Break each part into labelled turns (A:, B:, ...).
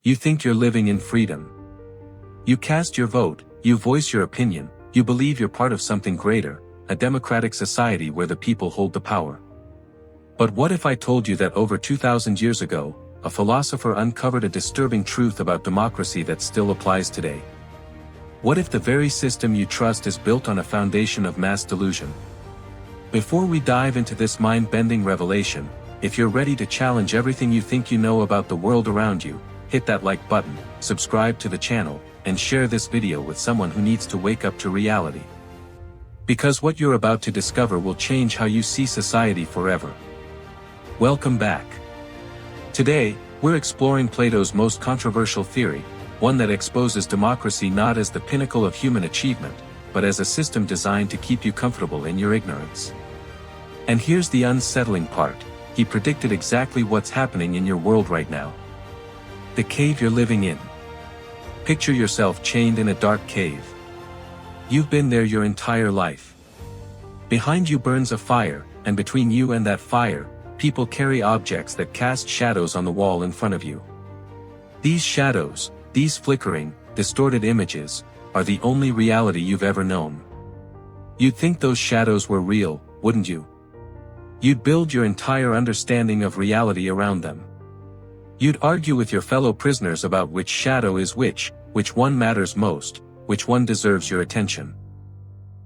A: You think you're living in freedom. You cast your vote, you voice your opinion, you believe you're part of something greater, a democratic society where the people hold the power. But what if I told you that over 2,000 years ago, a philosopher uncovered a disturbing truth about democracy that still applies today? What if the very system you trust is built on a foundation of mass delusion? Before we dive into this mind-bending revelation, if you're ready to challenge everything you think you know about the world around you, hit that like button, subscribe to the channel, and share this video with someone who needs to wake up to reality. Because what you're about to discover will change how you see society forever. Welcome back. Today, we're exploring Plato's most controversial theory, one that exposes democracy not as the pinnacle of human achievement, but as a system designed to keep you comfortable in your ignorance. And here's the unsettling part: he predicted exactly what's happening in your world right now. The cave you're living in. Picture yourself chained in a dark cave. You've been there your entire life. Behind you burns a fire, and between you and that fire, people carry objects that cast shadows on the wall in front of you. These shadows, these flickering, distorted images, are the only reality you've ever known. You'd think those shadows were real, wouldn't you? You'd build your entire understanding of reality around them. You'd argue with your fellow prisoners about which shadow is which one matters most, which one deserves your attention.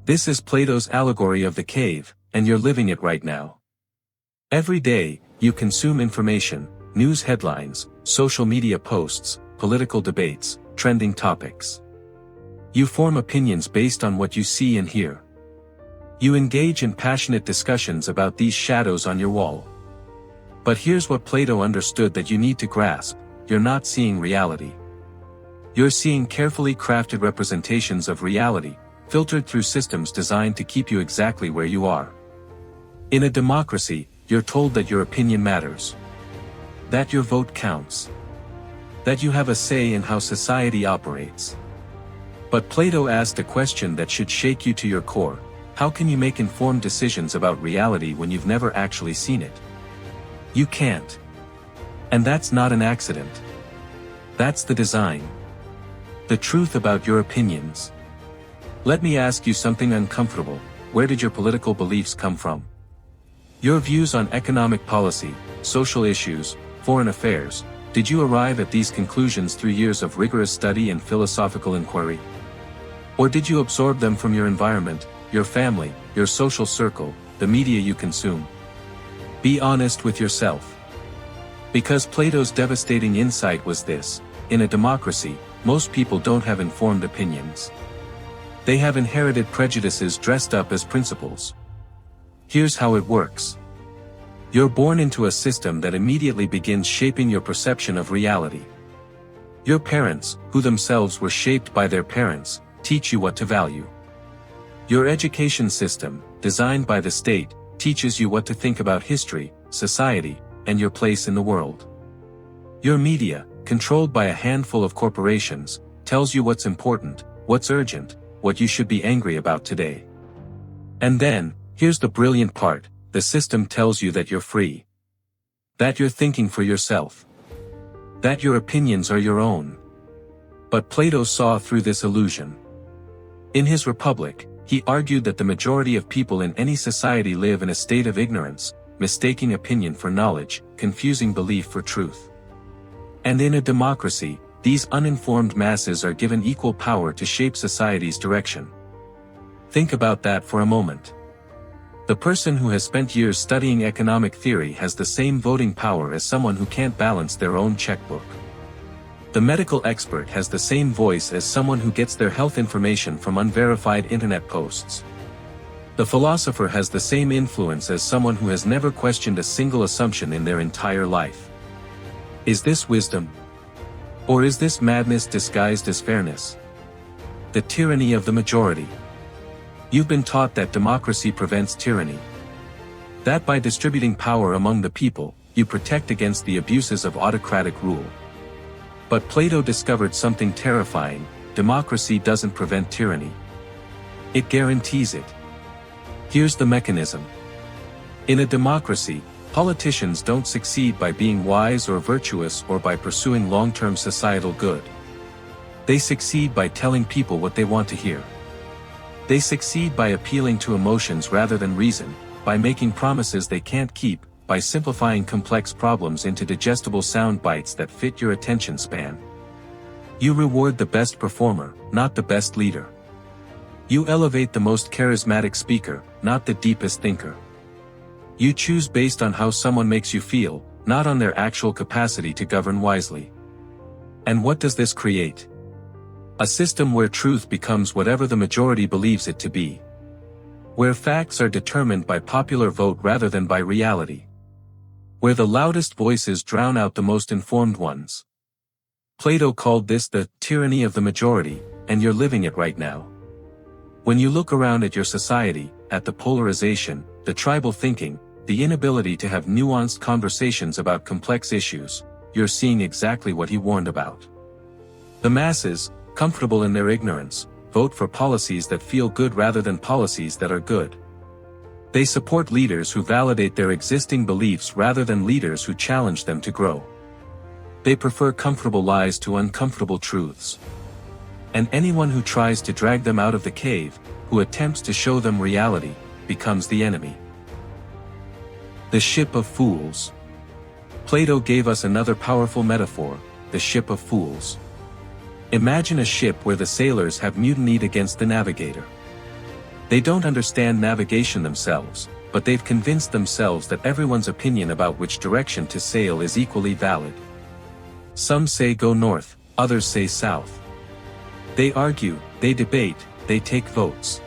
A: This is Plato's Allegory of the cave, and you're living it right now. Every day, you consume information, news headlines, social media posts, political debates, trending topics. You form opinions based on what you see and hear. You engage in passionate discussions about these shadows on your wall. But here's what Plato understood that you need to grasp: you're not seeing reality. You're seeing carefully crafted representations of reality, filtered through systems designed to keep you exactly where you are. In a democracy, you're told that your opinion matters. That your vote counts. That you have a say in how society operates. But Plato asked a question that should shake you to your core: how can you make informed decisions about reality when you've never actually seen it? You can't. And that's not an accident. That's the design. The truth about your opinions. Let me ask you something uncomfortable: where did your political beliefs come from? Your views on economic policy, social issues, foreign affairs, did you arrive at these conclusions through years of rigorous study and philosophical inquiry? Or did you absorb them from your environment, your family, your social circle, the media you consume? Be honest with yourself. Because Plato's devastating insight was this: in a democracy, most people don't have informed opinions. They have inherited prejudices dressed up as principles. Here's how it works. You're born into a system that immediately begins shaping your perception of reality. Your parents, who themselves were shaped by their parents, teach you what to value. Your education system, designed by the state, teaches you what to think about history, society, and your place in the world. Your media, controlled by a handful of corporations, tells you what's important, what's urgent, what you should be angry about today. And then, here's the brilliant part: the system tells you that you're free. That you're thinking for yourself. That your opinions are your own. But Plato saw through this illusion. In his Republic, he argued that the majority of people in any society live in a state of ignorance, mistaking opinion for knowledge, confusing belief for truth. And in a democracy, these uninformed masses are given equal power to shape society's direction. Think about that for a moment. The person who has spent years studying economic theory has the same voting power as someone who can't balance their own checkbook. The medical expert has the same voice as someone who gets their health information from unverified internet posts. The philosopher has the same influence as someone who has never questioned a single assumption in their entire life. Is this wisdom? Or is this madness disguised as fairness? The tyranny of the majority. You've been taught that democracy prevents tyranny. That by distributing power among the people, you protect against the abuses of autocratic rule. But Plato discovered something terrifying: democracy doesn't prevent tyranny. It guarantees it. Here's the mechanism. In a democracy, Politicians don't succeed by being wise or virtuous or by pursuing long-term societal good. They succeed by telling people what they want to hear. They succeed by appealing to emotions rather than reason, by making promises they can't keep, by simplifying complex problems into digestible sound bites that fit your attention span. You reward the best performer, not the best leader. You elevate the most charismatic speaker, not the deepest thinker. You choose based on how someone makes you feel, not on their actual capacity to govern wisely. And what does this create? A system where truth becomes whatever the majority believes it to be. Where facts are determined by popular vote rather than by reality. Where the loudest voices drown out the most informed ones. Plato called this the tyranny of the majority, and you're living it right now. When you look around at your society, at the polarization, the tribal thinking, the inability to have nuanced conversations about complex issues, you're seeing exactly what he warned about. The masses, comfortable in their ignorance, vote for policies that feel good rather than policies that are good. They support leaders who validate their existing beliefs rather than leaders who challenge them to grow. They prefer comfortable lies to uncomfortable truths. And anyone who tries to drag them out of the cave, who attempts to show them reality, becomes the enemy. The ship of fools. Plato gave us another powerful metaphor, the ship of fools. Imagine a ship where the sailors have mutinied against the navigator. They don't understand navigation themselves, but they've convinced themselves that everyone's opinion about which direction to sail is equally valid. Some say go north, others say south. They argue, they debate, they take votes.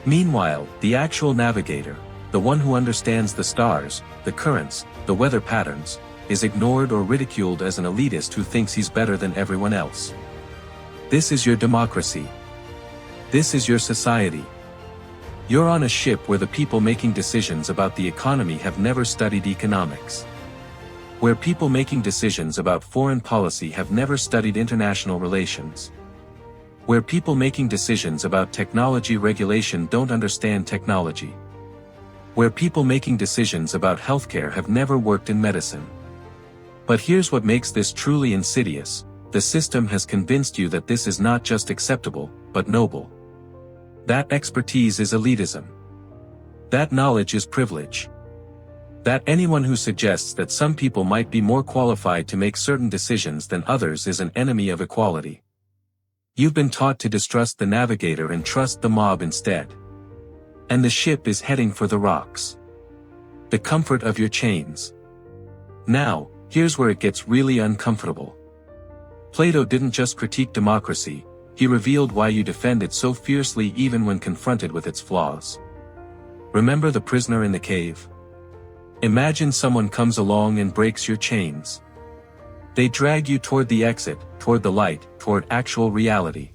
A: Meanwhile, the actual navigator, the one who understands the stars, the currents, the weather patterns, is ignored or ridiculed as an elitist who thinks he's better than everyone else. This is your democracy. This is your society. You're on a ship where the people making decisions about the economy have never studied economics. Where people making decisions about foreign policy have never studied international relations. Where people making decisions about technology regulation don't understand technology. Where people making decisions about healthcare have never worked in medicine. But here's what makes this truly insidious: the system has convinced you that this is not just acceptable, but noble. That expertise is elitism. That knowledge is privilege. That anyone who suggests that some people might be more qualified to make certain decisions than others is an enemy of equality. You've been taught to distrust the navigator and trust the mob instead. And the ship is heading for the rocks. The comfort of your chains. Now, here's where it gets really uncomfortable. Plato didn't just critique democracy, he revealed why you defend it so fiercely even when confronted with its flaws. Remember the prisoner in the cave? Imagine someone comes along and breaks your chains. They drag you toward the exit, toward the light, toward actual reality.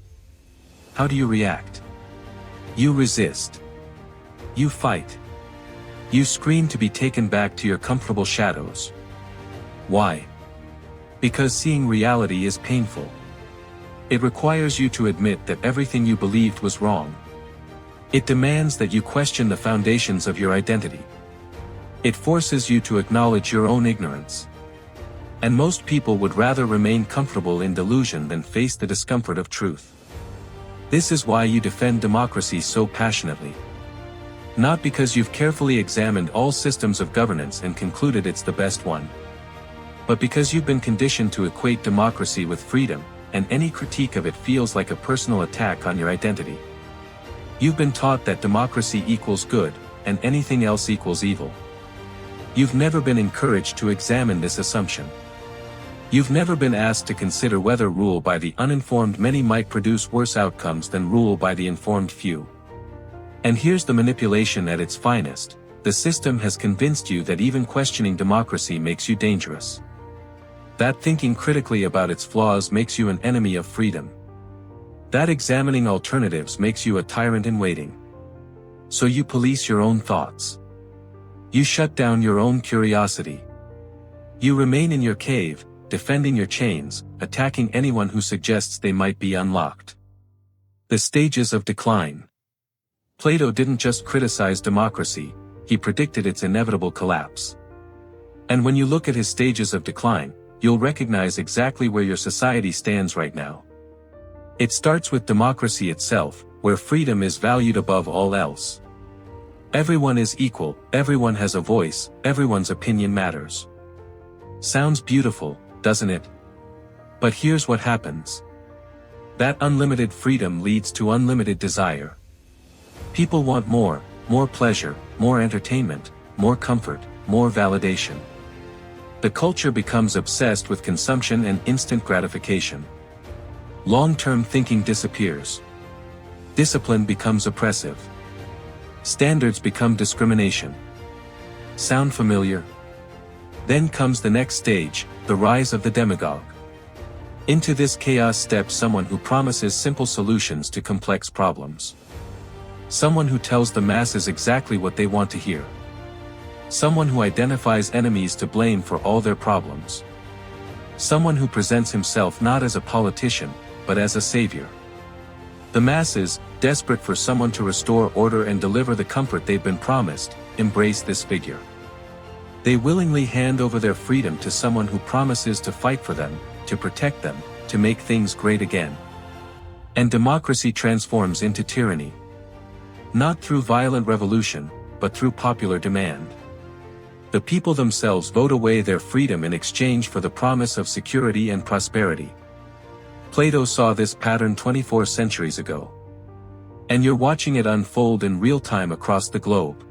A: How do you react? You resist. You fight. You scream to be taken back to your comfortable shadows. Why? Because seeing reality is painful. It requires you to admit that everything you believed was wrong. It demands that you question the foundations of your identity. It forces you to acknowledge your own ignorance. And most people would rather remain comfortable in delusion than face the discomfort of truth. This is why you defend democracy so passionately. Not because you've carefully examined all systems of governance and concluded it's the best one. But because you've been conditioned to equate democracy with freedom, and any critique of it feels like a personal attack on your identity. You've been taught that democracy equals good, and anything else equals evil. You've never been encouraged to examine this assumption. You've never been asked to consider whether rule by the uninformed many might produce worse outcomes than rule by the informed few. And here's the manipulation at its finest: the system has convinced you that even questioning democracy makes you dangerous. That thinking critically about its flaws makes you an enemy of freedom. That examining alternatives makes you a tyrant in waiting. So you police your own thoughts. You shut down your own curiosity. You remain in your cave, defending your chains, attacking anyone who suggests they might be unlocked. The stages of decline. Plato didn't just criticize democracy, he predicted its inevitable collapse. And when you look at his stages of decline, you'll recognize exactly where your society stands right now. It starts with democracy itself, where freedom is valued above all else. Everyone is equal, everyone has a voice, everyone's opinion matters. Sounds beautiful, doesn't it? But here's what happens. That unlimited freedom leads to unlimited desire. People want more pleasure, more entertainment, more comfort, more validation. The culture becomes obsessed with consumption and instant gratification. Long-term thinking disappears. Discipline becomes oppressive. Standards become discrimination. Sound familiar? Then comes the next stage, the rise of the demagogue. Into this chaos steps someone who promises simple solutions to complex problems. Someone who tells the masses exactly what they want to hear. Someone who identifies enemies to blame for all their problems. Someone who presents himself not as a politician, but as a savior. The masses, desperate for someone to restore order and deliver the comfort they've been promised, embrace this figure. They willingly hand over their freedom to someone who promises to fight for them, to protect them, to make things great again. And democracy transforms into tyranny. Not through violent revolution, but through popular demand. The people themselves vote away their freedom in exchange for the promise of security and prosperity. Plato saw this pattern 24 centuries ago. And you're watching it unfold in real time across the globe.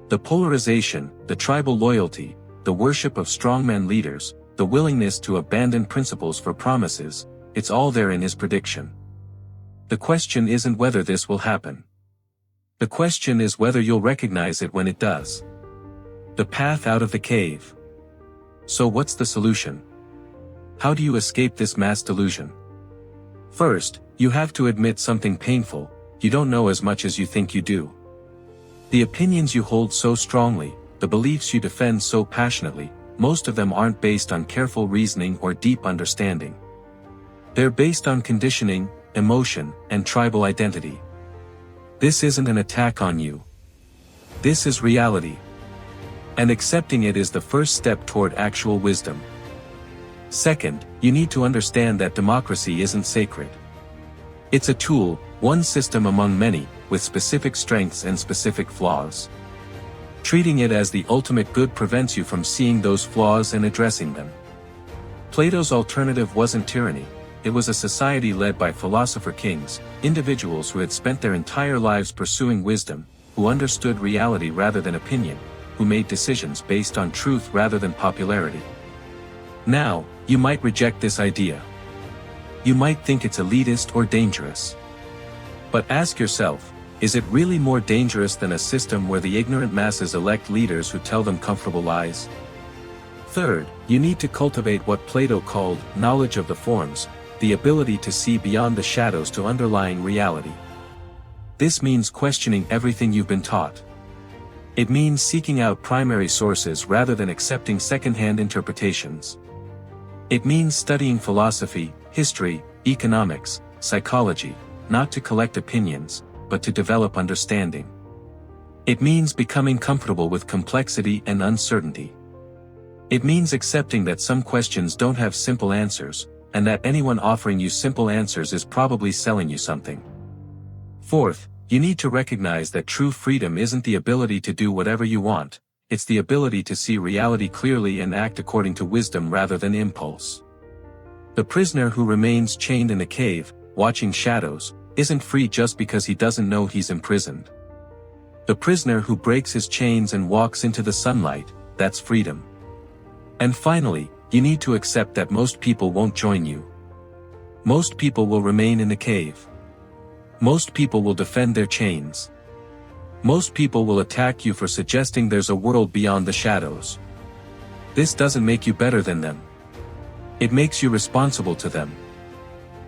A: The polarization, the tribal loyalty, the worship of strongman leaders, the willingness to abandon principles for promises, it's all there in his prediction. The question isn't whether this will happen. The question is whether you'll recognize it when it does. The path out of the cave. So what's the solution? How do you escape this mass delusion? First, you have to admit something painful: you don't know as much as you think you do. The opinions you hold so strongly, the beliefs you defend so passionately, most of them aren't based on careful reasoning or deep understanding. They're based on conditioning, emotion, and tribal identity. This isn't an attack on you. This is reality. And accepting it is the first step toward actual wisdom. Second, you need to understand that democracy isn't sacred. It's a tool, one system among many, with specific strengths and specific flaws. Treating it as the ultimate good prevents you from seeing those flaws and addressing them. Plato's alternative wasn't tyranny. It was a society led by philosopher kings, individuals who had spent their entire lives pursuing wisdom, who understood reality rather than opinion, who made decisions based on truth rather than popularity. Now, you might reject this idea. You might think it's elitist or dangerous. But ask yourself, is it really more dangerous than a system where the ignorant masses elect leaders who tell them comfortable lies? Third, you need to cultivate what Plato called knowledge of the forms, the ability to see beyond the shadows to underlying reality. This means questioning everything you've been taught. It means seeking out primary sources rather than accepting second-hand interpretations. It means studying philosophy, history, economics, psychology, not to collect opinions, but to develop understanding. It means becoming comfortable with complexity and uncertainty. It means accepting that some questions don't have simple answers, and that anyone offering you simple answers is probably selling you something. Fourth, you need to recognize that true freedom isn't the ability to do whatever you want, it's the ability to see reality clearly and act according to wisdom rather than impulse. The prisoner who remains chained in the cave, watching shadows, isn't free just because he doesn't know he's imprisoned. The prisoner who breaks his chains and walks into the sunlight, that's freedom. And finally, you need to accept that most people won't join you. Most people will remain in the cave. Most people will defend their chains. Most people will attack you for suggesting there's a world beyond the shadows. This doesn't make you better than them. It makes you responsible to them.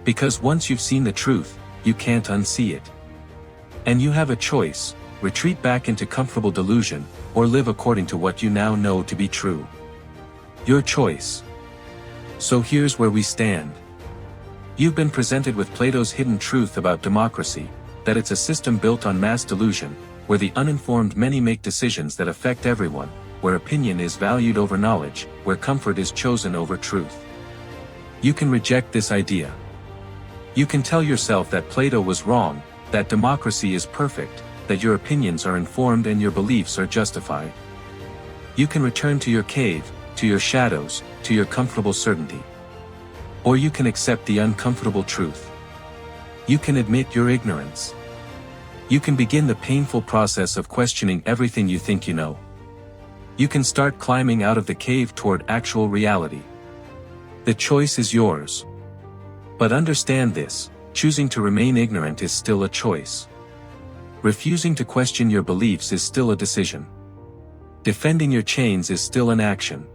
A: Because once you've seen the truth, you can't unsee it. And you have a choice: retreat back into comfortable delusion, or live according to what you now know to be true. Your choice. So here's where we stand. You've been presented with Plato's hidden truth about democracy, that it's a system built on mass delusion, where the uninformed many make decisions that affect everyone, where opinion is valued over knowledge, where comfort is chosen over truth. You can reject this idea. You can tell yourself that Plato was wrong, that democracy is perfect, that your opinions are informed and your beliefs are justified. You can return to your cave, to your shadows, to your comfortable certainty. Or you can accept the uncomfortable truth. You can admit your ignorance. You can begin the painful process of questioning everything you think you know. You can start climbing out of the cave toward actual reality. The choice is yours. But understand this, choosing to remain ignorant is still a choice. Refusing to question your beliefs is still a decision. Defending your chains is still an action.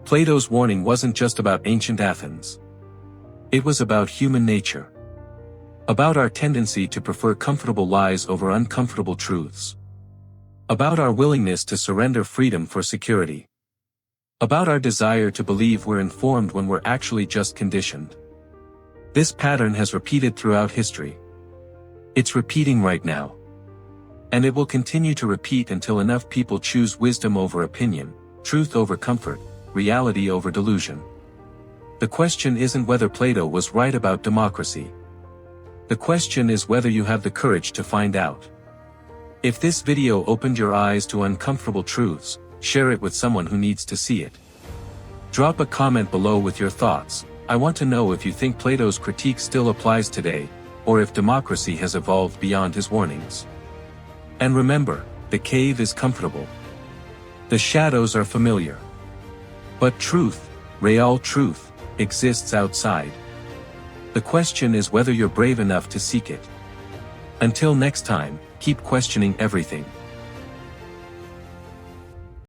A: Plato's warning wasn't just about ancient Athens. It was about human nature. About our tendency to prefer comfortable lies over uncomfortable truths. About our willingness to surrender freedom for security. About our desire to believe we're informed when we're actually just conditioned. This pattern has repeated throughout history. It's repeating right now. And it will continue to repeat until enough people choose wisdom over opinion, truth over comfort, reality over delusion. The question isn't whether Plato was right about democracy. The question is whether you have the courage to find out. If this video opened your eyes to uncomfortable truths, share it with someone who needs to see it. Drop a comment below with your thoughts. I want to know if you think Plato's critique still applies today, or if democracy has evolved beyond his warnings. And remember, the cave is comfortable. The shadows are familiar. But truth, real truth, exists outside. The question is whether you're brave enough to seek it. Until next time, keep questioning everything.